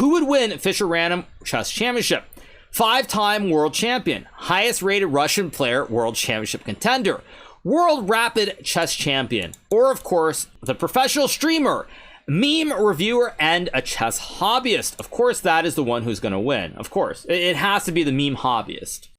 Who would win Fischer Random Chess Championship? 5-time world champion, highest rated Russian player, world championship contender, world rapid chess champion, or of course, the professional streamer, meme reviewer, and a chess hobbyist. Of course, that is the one who's going to win. Of course, it has to be the meme hobbyist.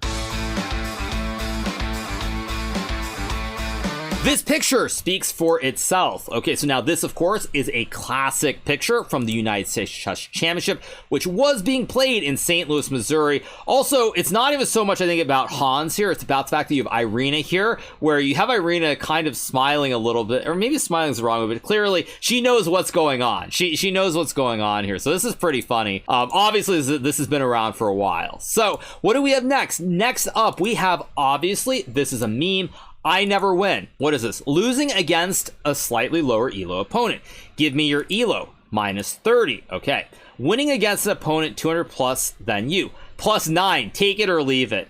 This picture speaks for itself. Okay, so now this, of course, is a classic picture from the United States Chess Championship, which was being played in St. Louis, Missouri. Also, it's not even so much, I think, about Hans here. It's about the fact that you have Irina here, where you have Irina kind of smiling a little bit, or maybe smiling is the wrong way, but clearly she knows what's going on. She knows what's going on here. So this is pretty funny. Obviously, this has been around for a while. So what do we have next? Next up, we have, obviously, this is a meme. I never win. What is this? Losing against a slightly lower ELO opponent. Give me your ELO. Minus 30. Okay. Winning against an opponent 200 plus than you. Plus 9. Take it or leave it.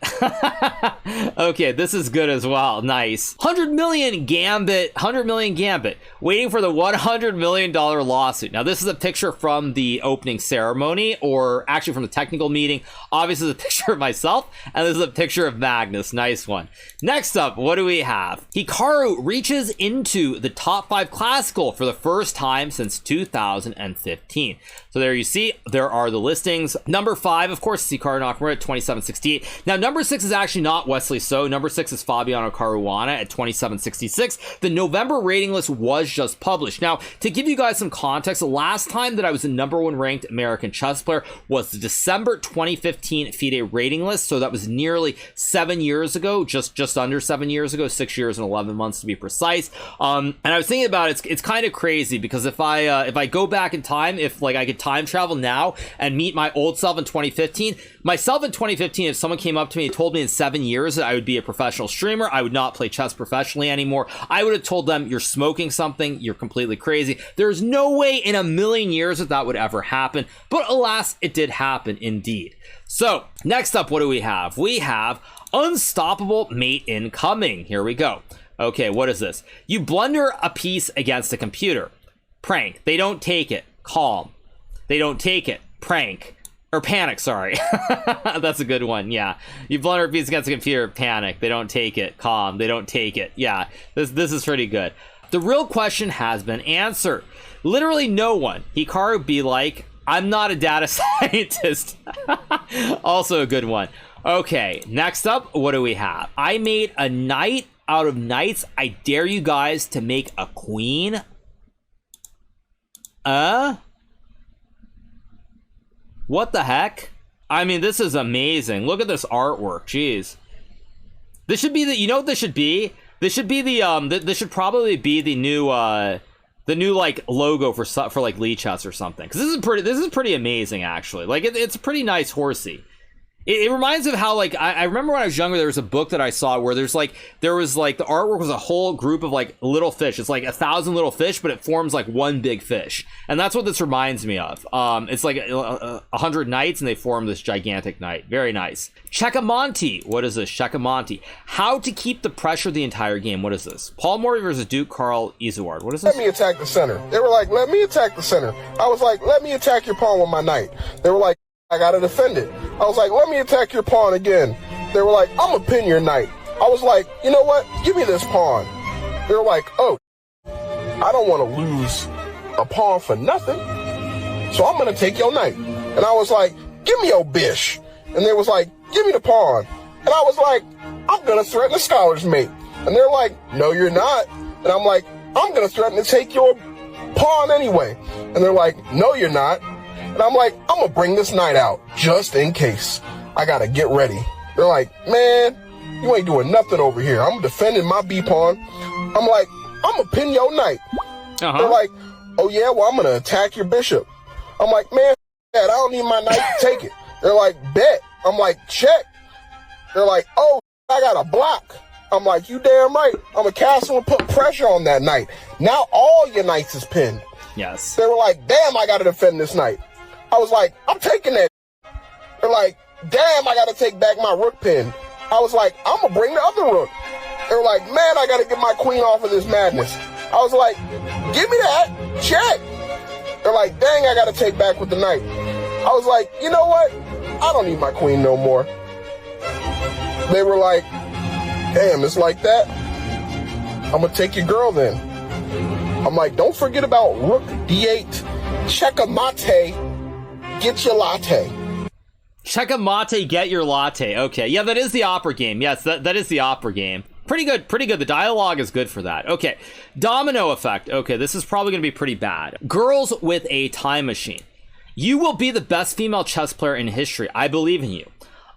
Okay, this is good as well. Nice. 100 million Gambit. 100 million Gambit. Waiting for the $100 million lawsuit. Now, this is a picture from the opening ceremony, or actually from the technical meeting. Obviously, it's a picture of myself, and this is a picture of Magnus. Nice one. Next up, what do we have? Hikaru reaches into the top 5 classical for the first time since 2015. So there you see, there are the listings. Number 5, of course, is Hikaru Nakamura at 2768. Now, number 6 is actually not Wesley So. Number 6 is Fabiano Caruana at 2766. The November rating list was just published. Now, to give you guys some context, the last time that I was the number 1 ranked American chess player was the December 2015 FIDE rating list. So that was nearly 7 years ago, just under 7 years ago, 6 years and 11 months to be precise. And I was thinking about it, it's kind of crazy, because if I go back in time, if like I could time travel now and meet my old self in 2015, myself in 2015, if someone came up to me and told me in 7 years that I would be a professional streamer, I would not play chess professionally anymore, I would have told them, you're smoking something, you're completely crazy. There's no way in a million years that that would ever happen. But alas, it did happen indeed. So next up, what do we have? We have unstoppable mate incoming. Here we go. Okay, what is this? You blunder a piece against a computer. Prank. They don't take it. Calm. They don't take it. Prank. Or panic, sorry. That's a good one, yeah. You blunder a piece against a computer. Panic. They don't take it. Calm. They don't take it. Yeah, this is pretty good. The real question has been answered. Literally no one. Hikaru be like, I'm not a data scientist. Also a good one. Okay, next up, what do we have? I made a knight out of knights. I dare you guys to make a queen. What the heck? I mean, this is amazing. Look at this artwork. Jeez. This should be the, you know what this should be? This should be the, this should probably be the new like logo for like Lee Chess or something. Cause this is pretty amazing actually. Like it's a pretty nice horsey. It reminds me of how, like, I remember when I was younger, there was a book that I saw where there was like, the artwork was a whole group of like little fish. It's like 1,000 little fish, but it forms like one big fish. And that's what this reminds me of. It's like 100 knights and they form this gigantic knight. Very nice. Checkmate. What is this? Checkmate. How to keep the pressure the entire game. What is this? Paul Morey versus Duke Carl Izuard. What is this? Let me attack the center. They were like, let me attack the center. I was like, let me attack your pawn with my knight. They were like, I gotta defend it. I was like, let me attack your pawn again. They were like, I'm gonna pin your knight. I was like, you know what? Give me this pawn. They were like, oh, I don't want to lose a pawn for nothing. So I'm gonna take your knight. And I was like, give me your bish. And they was like, give me the pawn. And I was like, I'm gonna threaten the scholar's mate. And they're like, no, you're not. And I'm like, I'm gonna threaten to take your pawn anyway. And they're like, no, you're not. And I'm like, I'm gonna bring this knight out just in case. I gotta get ready. They're like, man, you ain't doing nothing over here. I'm defending my B pawn. I'm like, I'm gonna pin your knight. They're like, oh yeah, well, I'm gonna attack your bishop. I'm like, man, I don't need my knight. Take it. They're like, bet. I'm like, check. They're like, oh, I got a block. I'm like, you damn right. I'm gonna castle and put pressure on that knight. Now all your knights is pinned. Yes. They were like, damn, I gotta defend this knight. I was like, I'm taking that. They're like, damn, I gotta take back my rook pin. I was like, I'm gonna bring the other rook. They were like, man, I gotta get my queen off of this madness. I was like, give me that, check. They're like, dang, I gotta take back with the knight. I was like, you know what? I don't need my queen no more. They were like, damn, it's like that? I'm gonna take your girl then. I'm like, don't forget about rook d8, checkmate, get your latte. Checkmate, get your latte. Okay, yeah, that is the opera game. Yes, that is the opera game. Pretty good, pretty good. The dialogue is good for that. Okay, domino effect. Okay, this is probably gonna be pretty bad. Girls with a time machine. You will be the best female chess player in history. I believe in you.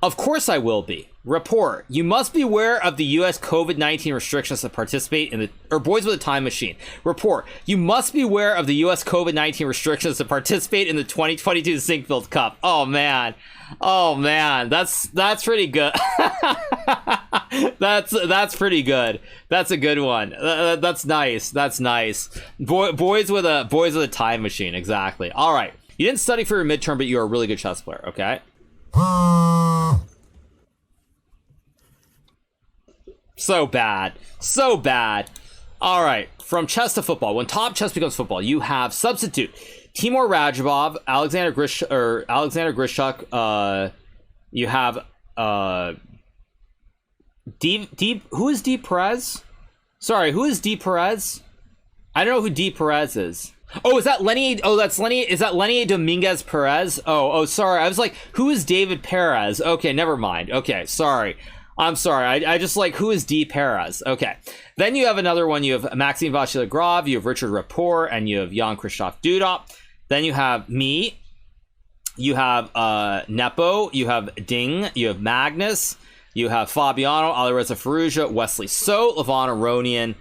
Of course I will be. Report. You must be aware of the U.S. COVID-19 restrictions to participate in the... Boys with a time machine. Report. You must be aware of the U.S. COVID-19 restrictions to participate in the 2022 Sinkfield Cup. Oh, man. Oh, man. That's pretty good. That's pretty good. That's a good one. That's nice. That's nice. Boys with a time machine. Exactly. All right. You didn't study for your midterm, but you're a really good chess player. Okay. So bad. So bad. All right. From chess to football. When top chess becomes football, you have substitute Timur Radjabov, Alexander Grishuk. You have who is D Perez? Sorry, who is D Perez? I don't know who D Perez is. Oh, is that Lenny? Oh, that's Lenny. Is that Lenny Dominguez Perez? Oh, sorry. I was like, who is David Perez? Okay, never mind. Okay, sorry. I'm sorry. I just like, who is D Perez? Okay. Then you have another one. You have Maxime Vachier-Lagrave, you have Richard Rapport, and you have Jan-Christophe Dudop. Then you have me. You have Nepo. You have Ding. You have Magnus. You have Fabiano, Alireza Firouzja, Wesley So, Levon Aronian.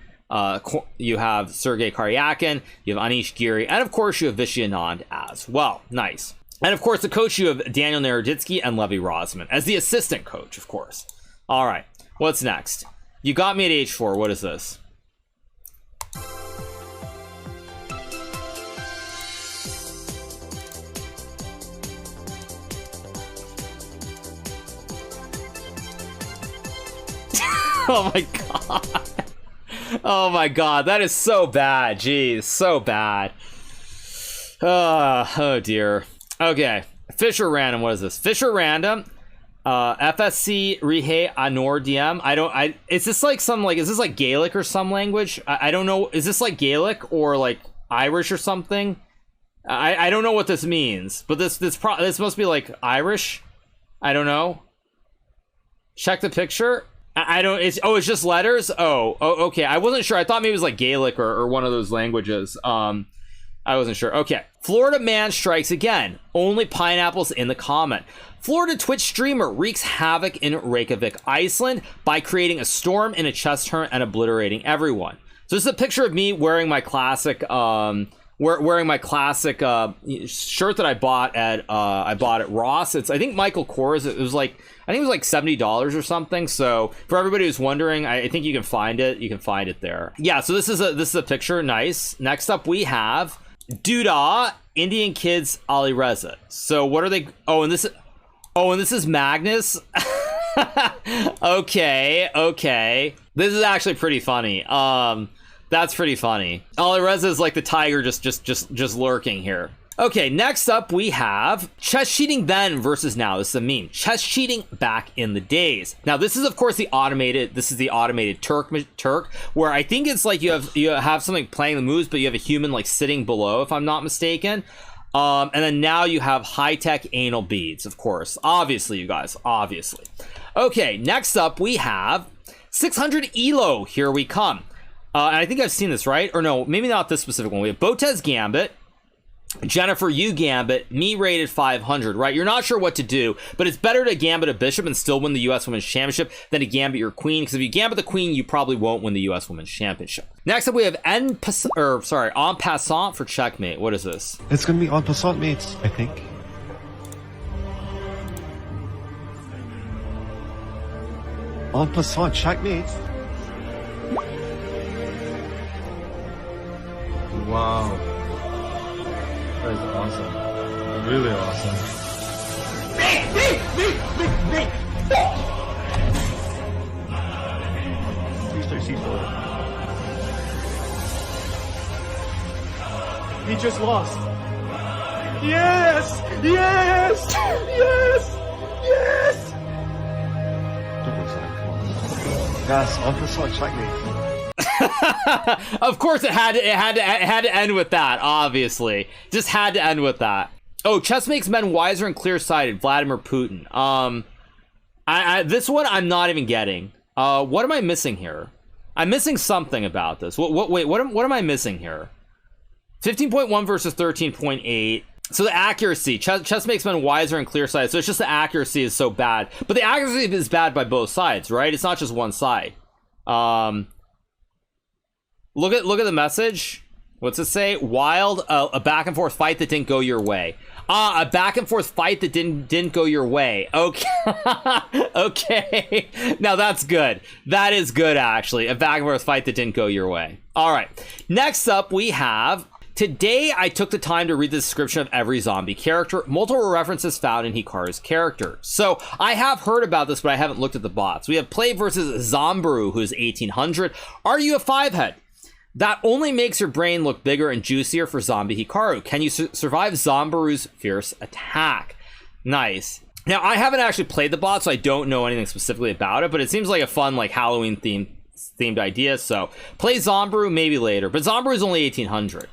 You have Sergei Karyakin, you have Anish Giri, and of course you have Vishy Anand as well. Nice. And of course the coach, you have Daniel Naroditsky and Levy Rosman as the assistant coach, of course. All right, what's next? You got me at H4. What is this? Oh my god. Oh my god, that is so bad. Jeez, so bad. Oh dear. Okay, Fisher Random. What is this? Fisher Random. FSC Rihe Anordium. Is this like some is this like Gaelic or some language? I don't know. Is this like Gaelic or like Irish or something? I don't know what this means, but this must be like Irish. I don't know. Check the picture. I don't. It's just letters. Oh, okay. I wasn't sure. I thought maybe it was like Gaelic or one of those languages. I wasn't sure. Okay. Florida man strikes again. Only pineapples in the comment. Florida Twitch streamer wreaks havoc in Reykjavik, Iceland by creating a storm in a chess tournament and obliterating everyone. So this is a picture of me wearing my classic wearing my classic shirt that I bought at Ross. It's I think Michael Kors. It was like $70 or something. So for everybody who's wondering, I think you can find it. You can find it there. Yeah. So this is a picture. Nice. Next up we have Duda Indian Kids Ali Reza. So what are they? Oh, and this is Magnus. Okay. This is actually pretty funny. That's pretty funny. Alireza is like the tiger just lurking here. Okay, next up we have chess cheating then versus now. This is a meme. Chess cheating back in the days. Now this is of course the automated Turk, where I think it's like you have something playing the moves, but you have a human like sitting below, if I'm not mistaken. And then now you have high-tech anal beads, of course. Obviously, you guys, obviously. Okay, next up we have 600 ELO. Here we come. And I think I've seen this, right? Or no, maybe not this specific one. We have Botez Gambit, Jennifer Yu Gambit, me rated 500, right? You're not sure what to do, but it's better to gambit a bishop and still win the U.S. Women's Championship than to gambit your queen, because if you gambit the queen, you probably won't win the U.S. Women's Championship. Next up, we have en passant for checkmate. What is this? It's going to be en passant mates, I think. En passant checkmate. Wow. That is awesome. Really awesome. C4. He just lost. Yes! Yes! Yes, en passant checkmate. Of course, it had to end with that. Obviously, just had to end with that. Oh, chess makes men wiser and clear-sighted. Vladimir Putin. This one I'm not even getting. What am I missing here? I'm missing something about this. Wait, what am I missing here? 15.1 versus 13.8. So the accuracy, chess makes men wiser and clear-sighted. So it's just the accuracy is so bad, but the accuracy is bad by both sides, right? It's not just one side. Look at the message. What's it say? Wild, a back and forth fight that didn't go your way. A back and forth fight that didn't go your way. Okay. Okay. Now that's good. That is good, actually. A back and forth fight that didn't go your way. All right. Next up, we have... Today, I took the time to read the description of every zombie character, multiple references found in Hikaru's character. So, I have heard about this, but I haven't looked at the bots. We have Play versus Zombaru, who's 1800. Are you a 5-head? That only makes your brain look bigger and juicier for zombie Hikaru. Can you survive Zombaru's fierce attack? Nice. Now, I haven't actually played the bot, so I don't know anything specifically about it, but it seems like a fun, like, Halloween themed idea, so play Zombaru maybe later, but Zombaru is only 1800.